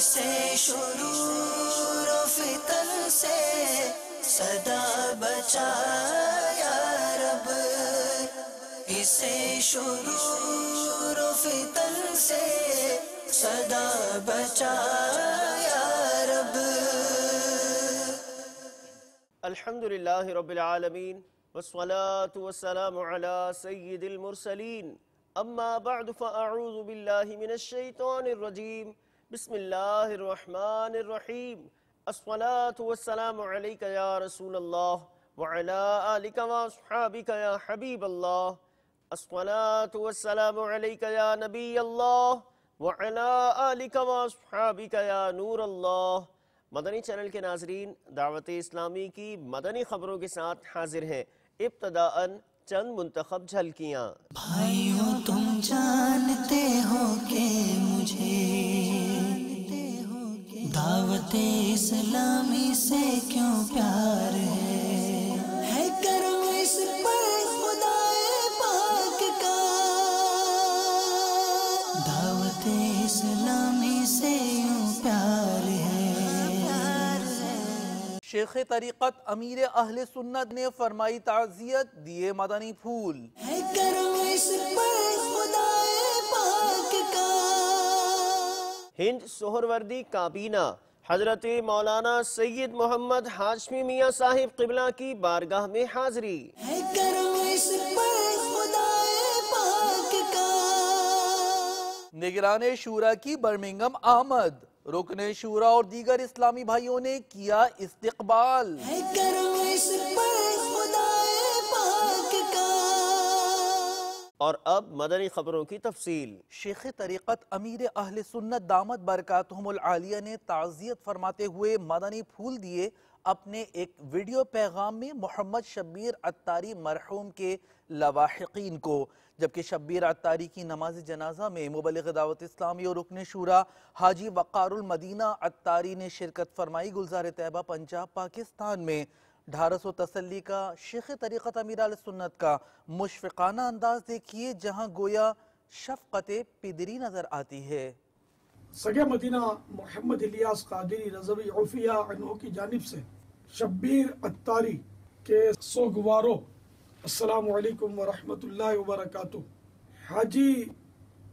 اسے شرور و فتن سے صدا بچا یا رب، اسے شرور و فتن سے صدا بچا یا رب۔ الحمدللہ رب العالمین والصلاة والسلام علی سید المرسلین، اما بعد فاعوذ باللہ من الشیطان الرجیم، بسم اللہ الرحمن الرحیم۔ الصلاة والسلام علیک یا رسول اللہ وعلی آلک واصحابک یا حبیب اللہ۔ الصلاة والسلام علیک یا نبی اللہ وعلی آلک واصحابک یا نور اللہ۔ مدنی چینل کے ناظرین، دعوت اسلامی کی مدنی خبروں کے ساتھ حاضر ہیں۔ ابتداءً چند منتخب جھلکیاں۔ بھائیوں تم جانتے ہو کہ مجھے دعوت اسلامی سے کیوں پیار ہے کرم اس پر خدائے پاک کا، دعوت اسلامی سے یوں پیار ہے۔ شیخ طریقت امیر اہل سنت نے فرمائی تعزیت، دیے مدنی پھول۔ ہے کرم اس پر خدائے پاک کا۔ ہند سہروردی کابینہ حضرت مولانا سید محمد ہاشمی میاں صاحب قبلہ کی بارگاہ میں حاضری۔ ہے کرم اس پر خدائے پاک کا۔ نگران شورا کی برمنگم آمد، رکن شورا اور دیگر اسلامی بھائیوں نے کیا استقبال۔ ہے کرم اس پر خدائے پاک کا۔ اور اب مدنی خبروں کی تفصیل۔ شیخ طریقت امیر اہل سنت دامت برکاتہم العالیہ نے تعزیت فرماتے ہوئے مدنی پھول دیے۔ اپنے ایک ویڈیو پیغام میں محمد شبیر عطاری مرحوم کے لواحقین کو، جبکہ شبیر عطاری کی نماز جنازہ میں مبلغ دعوت اسلامی اور رکن شورا حاجی وقار المدینہ عطاری نے شرکت فرمائی۔ گلزار طیبہ پنجاب پاکستان میں ڈھارس و تسلی کا شیخ طریقت امیر اہل سنت کا مشفقانہ انداز دیکھیے، جہاں گویا شفقت پدری نظر آتی ہے۔ سگے مدینہ محمد الیاس قادری رضوی عفیہ عنہ کی جانب سے شبیر عطاری کے سوگواروں السلام علیکم ورحمۃ اللہ وبرکاتہ۔ حاجی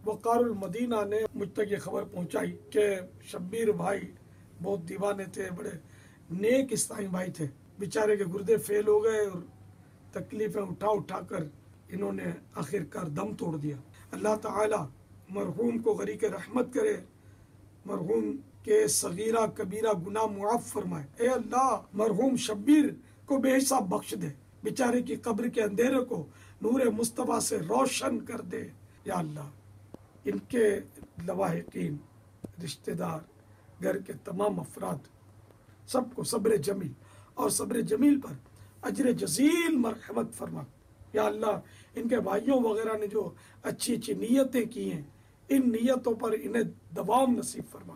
وقار المدینہ نے مجھ تک یہ خبر پہنچائی کہ شبیر بھائی بہت دیوانے تھے، بڑے نیک اسلامی بھائی تھے، بیچارے کے گردے فیل ہو گئے اور تکلیفیں اٹھا کر انہوں نے آخر کار دم توڑ دیا۔ اللہ تعالی مرحوم کو غریق رحمت کرے، مرحوم کے صغیرہ کبیرہ گناہ معاف فرمائے۔ اے اللہ مرحوم شبیر کو بے حساب بخش دے، بیچارے کی قبر کے اندھیرے کو نور مصطفیٰ سے روشن کر دے۔ یا اللہ ان کے لواحقین، رشتہ دار، گھر کے تمام افراد سب کو صبر جمیل اور صبر جمیل پر اجر جزیل مرحمت فرما۔ یا اللہ ان کے بھائیوں وغیرہ نے جو اچھی اچھی نیتیں کی ہیں، ان نیتوں پر انہیں دوام نصیب فرما،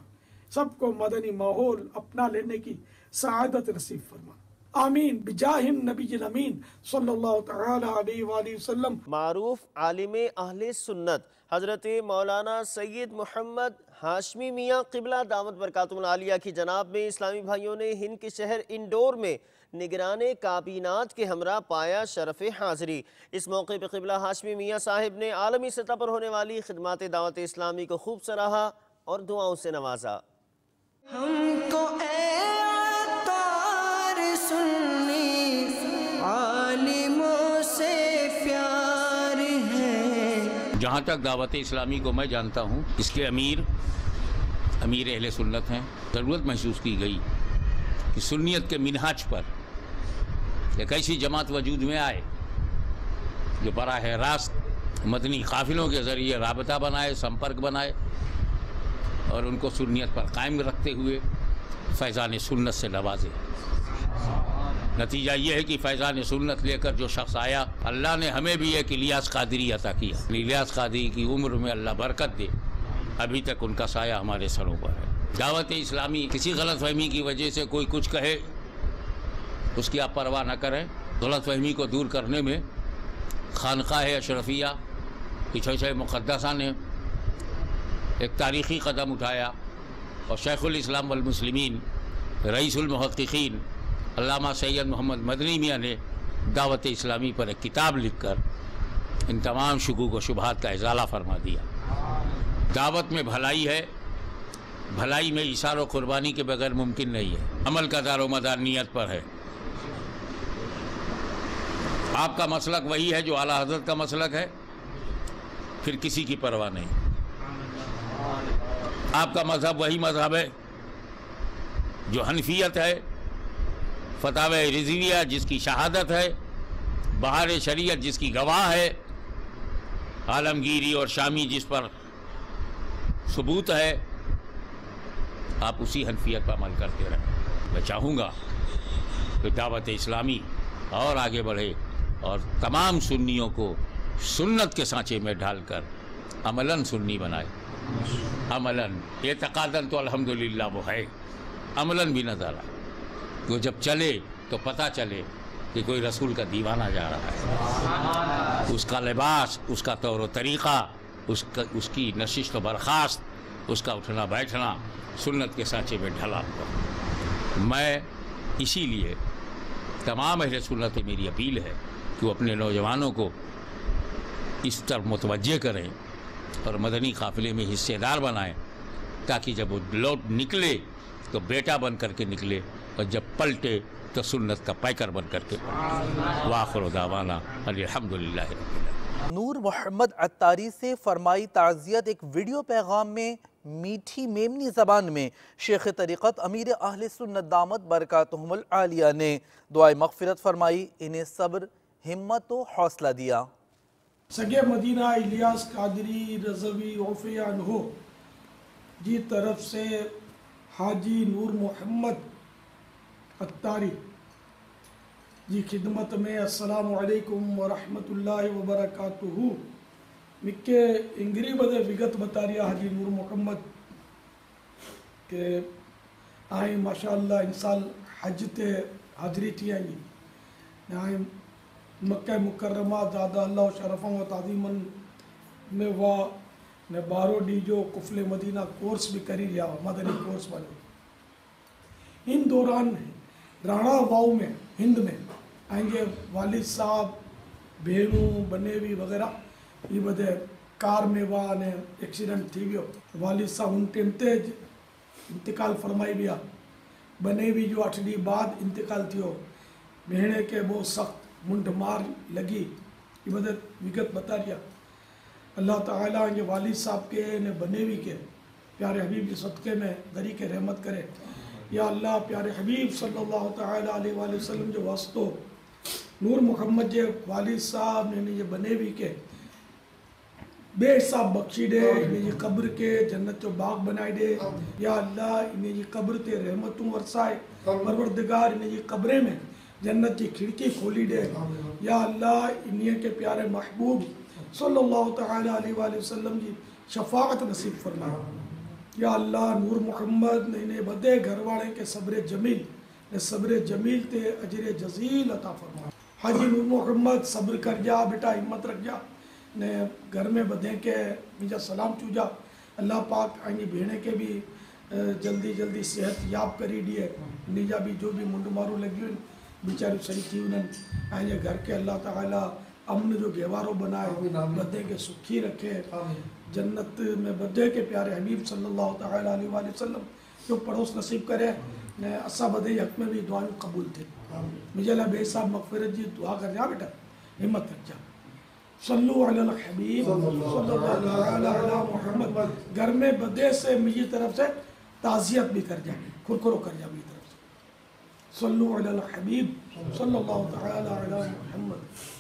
سب کو مدنی ماحول اپنا لینے کی سعادت نصیب فرما، آمین بجاہ النبی الامین صلی اللہ تعالی علیہ وآلہ وسلم۔ معروف عالم اہل سنت حضرت مولانا سید محمد ہاشمی میاں قبلہ دامت برکاتہم العالیہ کی جناب میں اسلامی بھائیوں نے ہند کے شہر انڈور میں نگران کابینات کے ہمراہ پایا شرف حاضری۔ اس موقع پہ قبلہ ہاشمی میاں صاحب نے عالمی سطح پر ہونے والی خدمات دعوت اسلامی کو خوب سراہا اور دعاؤں سے نوازا۔ ہم کو اے عطار سنی عالموں سے پیار ہے۔ جہاں تک دعوت اسلامی کو میں جانتا ہوں، اس کے امیر اہل سنت ہیں۔ ضرورت محسوس کی گئی کہ سنیت کے منہاج پر ایک ایسی جماعت وجود میں آئے جو براہ راست مدنی قافلوں کے ذریعے رابطہ بنائے، سمپرک بنائے اور ان کو سنیت پر قائم رکھتے ہوئے فیضان سنت سے نوازے۔ نتیجہ یہ ہے کہ فیضان سنت لے کر جو شخص آیا، اللہ نے ہمیں بھی ایک الیاس قادری عطا کیا۔ الیاس قادری کی عمر میں اللہ برکت دے، ابھی تک ان کا سایہ ہمارے سروں پر ہے۔ دعوت اسلامی کسی غلط فہمی کی وجہ سے کوئی کچھ کہے، اس کی آپ پرواہ نہ کریں۔ غلط فہمی کو دور کرنے میں خانقاہ اشرفیہ کی شیخ مقدسہ نے ایک تاریخی قدم اٹھایا اور شیخ الاسلام والمسلمین رئیس المحققین علامہ سید محمد مدنی میاں نے دعوت اسلامی پر ایک کتاب لکھ کر ان تمام شکوک و شبہات کا ازالہ فرما دیا۔ دعوت میں بھلائی ہے، بھلائی میں ایثار و قربانی کے بغیر ممکن نہیں ہے، عمل کا دار و مدار نیت پر ہے۔ آپ کا مسلک وہی ہے جو اعلیٰ حضرت کا مسلک ہے، پھر کسی کی پرواہ نہیں۔ آپ کا مذہب وہی مذہب ہے جو حنفیت ہے، فتاوی رضویہ جس کی شہادت ہے، بہار شریعت جس کی گواہ ہے، عالمگیری اور شامی جس پر ثبوت ہے، آپ اسی حنفیت پر عمل کرتے رہیں۔ میں چاہوں گا کہ دعوت اسلامی اور آگے بڑھے اور تمام سنیوں کو سنت کے سانچے میں ڈھال کر عملاً سنی بنائے۔ عملاً، اعتقاداً تو الحمدللہ وہ ہے، عملاً بھی نظر آئے، وہ جب چلے تو پتہ چلے کہ کوئی رسول کا دیوانہ جا رہا ہے، اس کا لباس، اس کا طور و طریقہ، اس کی نشست و برخاست، اس کا اٹھنا بیٹھنا سنت کے سانچے میں ڈھلا ہوا۔ میں اسی لیے تمام اہل سنت میری اپیل ہے کہ وہ اپنے نوجوانوں کو اس طرف متوجہ کریں اور مدنی قافلے میں حصے دار بنائیں، تاکہ جب وہ لوٹ نکلے تو بیٹا بن کر کے نکلے، اور جب پلٹے تو سنت کا پیکر بن کر کے پلٹے۔ وآخر دعوانا الحمدللہ رب العالمین۔ نور محمد عطاری سے فرمائی تعزیت ایک ویڈیو پیغام میں میٹھی میمنی زبان میں شیخ طریقت امیر اہل سنت دامت برکاتہم العالیہ نے دعائے مغفرت فرمائی، انہیں صبر، ہمت و حوصلہ دیا۔ سگے مدینہ الیاس قادری رضوی عفیہ عنہ جی طرف سے حاجی نور محمد عطاری جی خدمت میں السلام علیکم ورحمۃ اللہ وبرکاتہ۔ مکے انگری بدے وگت بتاریا حاجی نور محمد کہ آئیں ماشاءاللہ انسال حج تے حاضری تھی آئیں مکہ مکرمہ زادہ اللہ شرفاں و تعظیماً میں وہ نے بارو ڈی جو قفل مدینہ کورس بھی کری لیا مدنی کورس بنے۔ ان دوران رانا واؤ میں ہند میں آئیں گے والد صاحب بھیڑوں بنیوی وغیرہ یہ بدے کار میں وہ نے ایکسیڈنٹ تھی بھی والد صاحب ان ٹیمتے انتقال فرمائی بیا بنیوی جو 8 ڈی بعد انتقال تھیو بھیڑے کے بہت سخت منڈ مار لگی یہ بدے وگت بتا رہا۔ اللہ تعالیٰ یہ والد صاحب کے نے بنیوی کے پیارے حبیب کے صدقے میں دری کے رحمت کرے۔ یا اللہ پیارے حبیب صلی اللہ تعالیٰ علیہ وآلہ وسلم جو واسطو نور محمد جے والد صاحب نے یہ بنیوی کے بے صاحب بخشی دے، انہیں یہ قبر کے جنت جو باغ بنائی دے۔ یا اللہ انہیں یہ قبر تے رحمتوں ورسائے، پروردگار انہیں یہ قبرے میں جنت کی کھڑکی کھولی دے۔ یا اللہ انہیں کے پیارے محبوب صلی اللہ تعالیٰ علیہ وآلہ وسلم کی شفاعت نصیب فرمائے۔ یا اللہ نور محمد نے انہیں بدے گھر والے کے صبر جمیل نے صبر جمیل تے اجر جزیل عطا فرمائے۔ حاجی نور محمد صبر کر جا بیٹا، ہمت رکھ جا، نے گھر میں بدیں کے مجھا سلام چوجا۔ اللہ پاک آئیں بھیڑے کے بھی جلدی جلدی صحت یاب کری دیئے، نیجا بھی جو بھی منڈ مارو لگی ہوئی بیچارے صحیح تھی انہیں آئیں گھر کے اللہ تعالیٰ امن جو گیواروں بنائے، بدے کے سکھی رکھے، جنت میں بدے کے پیارے حبیب صلی اللہ تعالیٰ علیہ وآلہ وسلم جو پڑوس نصیب کرے، اسا بدے حق میں بھی دعائیں قبول تھے۔ مجھے اللہ بے صاحب مغفرت جی دعا کر جا بیٹا، ہمت رکھ جا۔ صلو علی الحبیب صلی اللہ علی محمد۔ گھر میں بدے سے میری طرف سے تعزیت بھی کر جا، کھرکھرو کر جا میری طرف سے۔ صلو علی الحبیب صلی اللہ تعالی علی محمد۔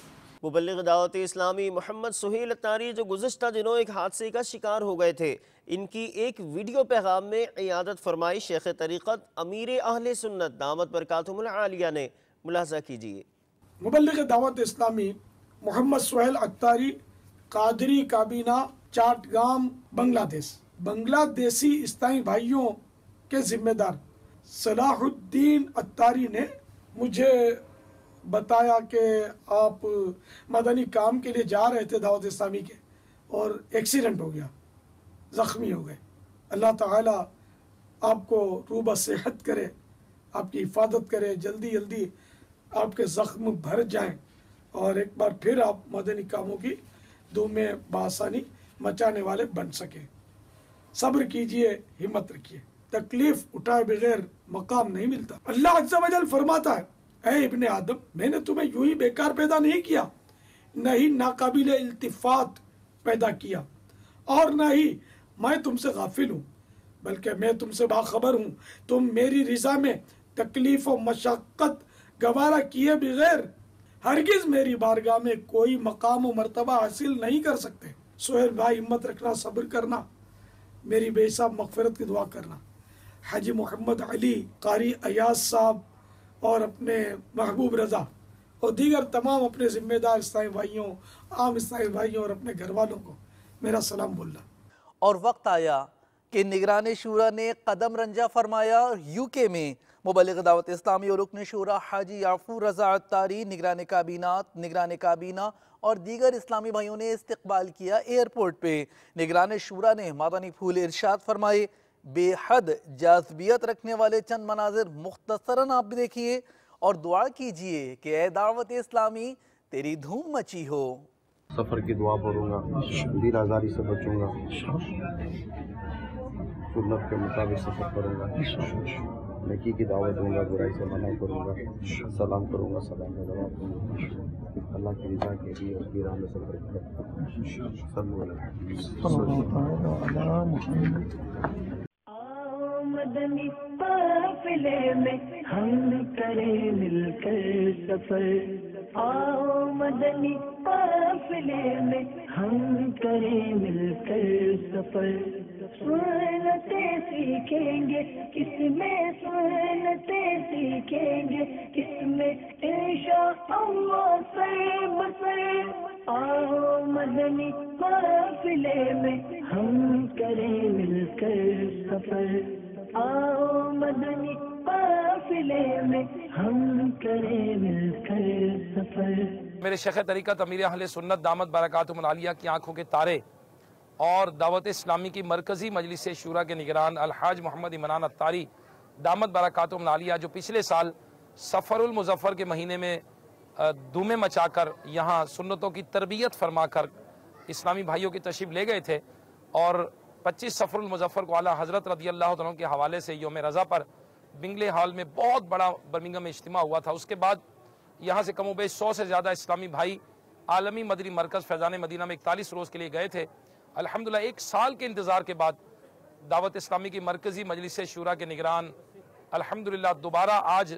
مبلغ دعوت اسلامی محمد سہیل عطاری جو گزشتہ دنوں ایک حادثے کا شکار ہو گئے تھے، ان کی ایک ویڈیو پیغام میں عیادت فرمائی شیخ طریقت امیر اہل سنت دامت برکاتہم العالیہ نے، ملاحظہ کیجئے۔ مبلغ دعوت اسلامی محمد سہیل عطاری قادری کابینہ چاٹگام بنگلہ دیش، بنگلہ دیشی اسلامی بھائیوں کے ذمہ دار صلاح الدین عطاری نے مجھے بتایا کہ آپ مدنی کام کے لیے جا رہے تھے دعوت اسلامی کے اور ایکسیڈنٹ ہو گیا، زخمی ہو گئے۔ اللہ تعالیٰ آپ کو روبہ صحت کرے، آپ کی حفاظت کرے، جلدی جلدی آپ کے زخم بھر جائیں اور ایک بار پھر آپ مدنی کاموں کی دھوم میں بآسانی مچانے والے بن سکیں۔ صبر کیجئے، ہمت رکھیے، تکلیف اٹھائے بغیر مقام نہیں ملتا۔ اللہ عز و جل فرماتا ہے، اے ابن آدم، میں نے تمہیں یوں ہی بیکار پیدا نہیں کیا، نہ ہی ناقابل التفات پیدا کیا، اور نہ ہی میں تم سے غافل ہوں، بلکہ میں تم سے باخبر ہوں۔ تم میری رضا میں تکلیف و مشقت گوارا کیے بغیر ہرگز میری بارگاہ میں کوئی مقام و مرتبہ حاصل نہیں کر سکتے۔ سہیل بھائی، ہمت رکھنا، صبر کرنا، میری بے حساب مغفرت کی دعا کرنا۔ حاجی محمد علی قاری ایاز صاحب اور اپنے محبوب رضا اور دیگر تمام اپنے ذمہ دار اسلامی بھائیوں، عام اسلامی بھائیوں اور اپنے گھر والوں کو میرا سلام بولنا۔ اور وقت آیا کہ نگران شورا نے قدم رنجہ فرمایا اور یو کے میں مبلغ دعوت اسلامی اور رکن شورا حاجی یعفور رضا عطاری، نگران کابینہ اور دیگر اسلامی بھائیوں نے استقبال کیا ایئرپورٹ پہ۔ نگران شورا نے مدنی پھول ارشاد فرمائے، بے حد جاذبیت رکھنے والے چند مناظر مختصراً آپ بھی دیکھیے اور دعا کیجئے کہ اے دعوت اسلامی تیری دھوم مچی ہو۔ سفر کی دعا پڑھوں گا، دیر آزاری سے بچوں گا، سنت کے مطابق سفر کروں گا، نیکی کی دعوت دوں گا، برائی سے منع کروں گا، سلام کروں گا، سلام کا جواب دوں گا، اللہ کی رضا کے لیے اس کی راہ میں سفر کروں مدنی قافلے میں ہم کریں مل کر سفر، آؤ مدنی قافلے میں ہم کریں مل کر سفر، سنتیں سیکھیں گے کس میں، سنتیں سیکھیں گے کس میں، انشاءاللہ سر بسر، آؤ مدنی قافلے میں ہم کریں مل کر سفر، آؤ مدنی قافلے میں ہم کریں مل کر سفر۔ میرے شیخ طریقت امیر اہل سنت دامت برکاتہم العالیہ کی آنکھوں کے تارے اور دعوت اسلامی کی مرکزی مجلس شورا کے نگران الحاج محمد عمران عطاری دامت برکاتہم العالیہ، جو پچھلے سال سفر المظفر کے مہینے میں دھومیں مچا کر یہاں سنتوں کی تربیت فرما کر اسلامی بھائیوں کی تشریف لے گئے تھے، اور 25 سفر المظفر کو اعلیٰ حضرت رضی اللہ عنہ کے حوالے سے یوم رضا پر بنگلے ہال میں بہت بڑا برمنگھم میں اجتماع ہوا تھا۔ اس کے بعد یہاں سے کم و بیش 100 سے زیادہ اسلامی بھائی عالمی مدنی مرکز فیضان مدینہ میں 41 روز کے لیے گئے تھے۔ الحمدللہ 1 سال کے انتظار کے بعد دعوت اسلامی کی مرکزی مجلس شورا کے نگران الحمدللہ دوبارہ آج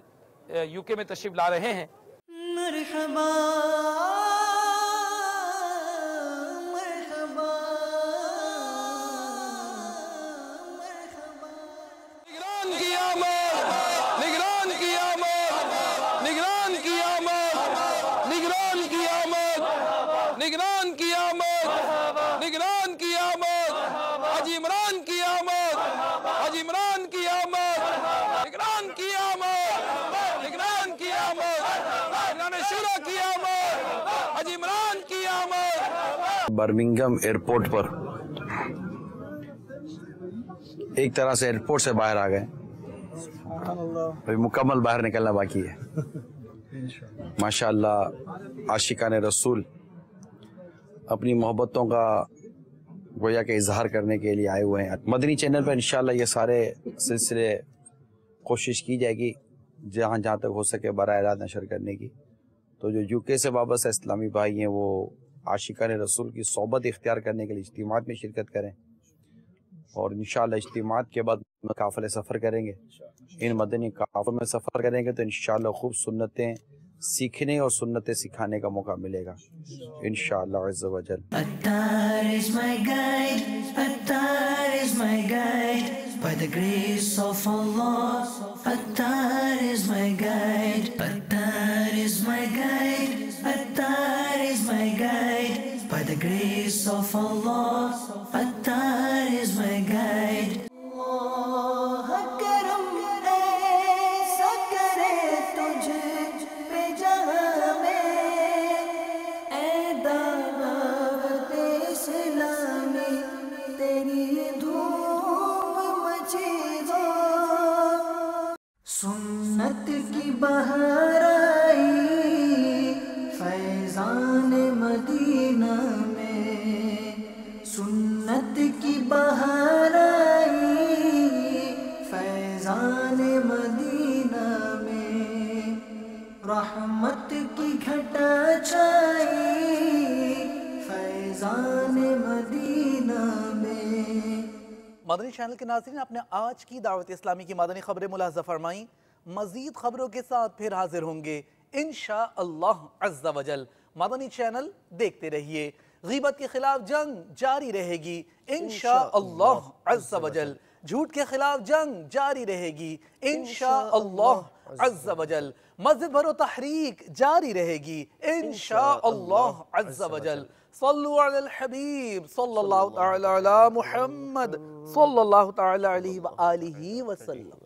یو کے میں تشریف لا رہے ہیں۔ مرحبا مرحبا مرحبا، نگران کی آمد، نگران کی آمد، نگران کی آمد، نگران کی آمد، نگران کی آمد، نگران کی آمد، حاجی عمران کی آمد، حاجی عمران کی آمد، نگران کی آمد، نگران کی آمد، نگران شورا کی آمد، حاجی عمران کی آمد۔ برمنگھم ایئرپورٹ پر ایک طرح سے ایئرپورٹ سے باہر آ گئے، ابھی مکمل باہر نکلنا باقی ہے۔ ماشاءاللہ عاشقان رسول اپنی محبتوں کا گویا کہ اظہار کرنے کے لیے آئے ہوئے ہیں۔ مدنی چینل پر انشاءاللہ یہ سارے سلسلے کوشش کی جائے گی جہاں تک ہو سکے براہ راست نشر کرنے کی۔ تو جو یو کے سے وابستہ اسلامی بھائی ہیں وہ عاشقان رسول کی صحبت اختیار کرنے کے لیے اجتماعات میں شرکت کریں، اور انشاءاللہ اجتماعات کے بعد قافلے سفر کریں گے۔ ان مدنی قافلوں میں سفر کریں گے تو انشاءاللہ خوب سنتیں سیکھنے اور سنتیں سکھانے کا موقع ملے گا انشاءاللہ عز و جل۔ Attar is my guide, Attar is my guide, by the grace of Allah, Attar is my guide, Attar is my guide, Attar is my guide, by the grace of Allah, Attar is my guide. Allah کرم ایسا کرے تجھ پہ جہاں میں، اے دعوت اسلامی تیری دھوم مچی ہو، بہار آئی فیضان مدینہ میں، سنت کی بہار آئی فیضان مدینہ میں، رحمت کی گھٹا چھائی فیضان مدینہ میں۔ مدنی چینل کے ناظرین، آپ نے آج کی دعوت اسلامی کی مدنی خبریں ملاحظہ فرمائیں۔ مزید خبروں کے ساتھ پھر حاضر ہوں گے انشاءاللہ عز و جل۔ مدنی چینل دیکھتے رہیے۔ غیبت کے خلاف جنگ جاری رہے گی انشاءاللہ عز و جل۔ جھوٹ کے خلاف جنگ جاری رہے گی انشاءاللہ عز و جل۔ مسجد بھرو تحریک جاری رہے گی انشاءاللہ عز و جل۔ صلو علی الحبیب صلی اللہ تعالی علی محمد صلی اللہ تعالی علیہ وآلہ وسلم۔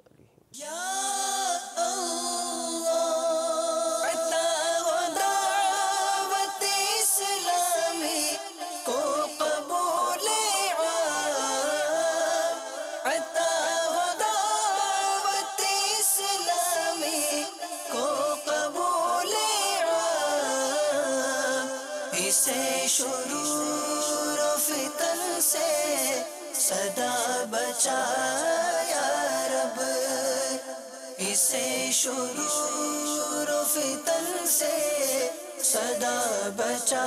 اسے شرور و فتن سے صدا بچا یا رب، اسے شرور و فتن سے صدا بچا